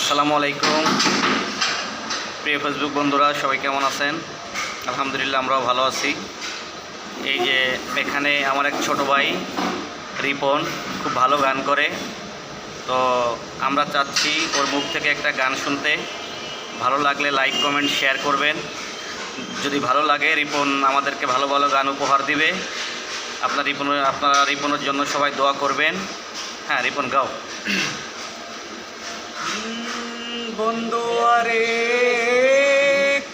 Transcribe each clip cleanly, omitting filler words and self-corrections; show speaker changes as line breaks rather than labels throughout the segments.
আসসালামু আলাইকুম প্রিয় ফেসবুক বন্ধুরা, সবাই কেমন আছেন? আলহামদুলিল্লাহ, আমরাও ভালো আছি। এই যে এখানে আমার এক ছোট ভাই রিপন খুব ভালো গান করে, তো আমরা চাচ্ছি ওর মুখ থেকে একটা গান শুনতে। ভালো লাগলে লাইক কমেন্ট শেয়ার করবেন। যদি ভালো লাগে রিপন আমাদেরকে ভালো ভালো গান উপহার দিবে। আপনারা রিপনের জন্য সবাই দোয়া করবেন। হ্যাঁ, রিপন গাও।
বন্ধু আরে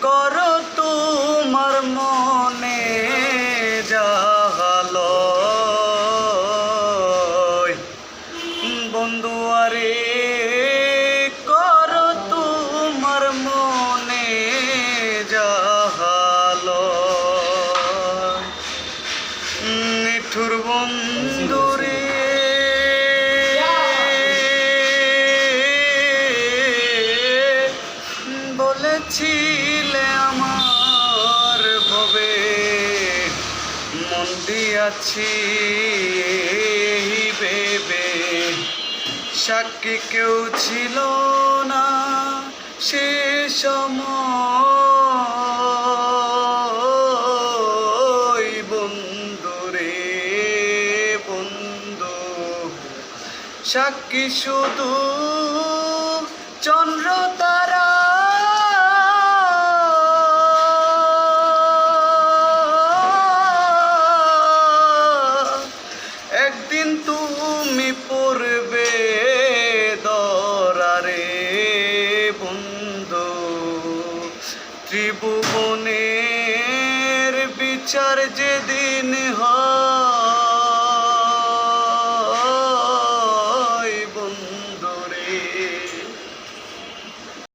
করো তোমার মনে জাগালো, বন্ধু আরে করো তোমার মনে জাগালো, নিঠুর বন্ধুরে বলেছিলে আমার ভবে, মন দিয়াছি ভেবে, সাক্ষী কেউ ছিল না সে সময়। বন্ধু রে বন্ধু, সাক্ষী শুধু চন্দ্র তারা। একদিন তুমি পড়বে দরারে বন্ধু, ত্রিভুবনের বিচার যেদিন হয়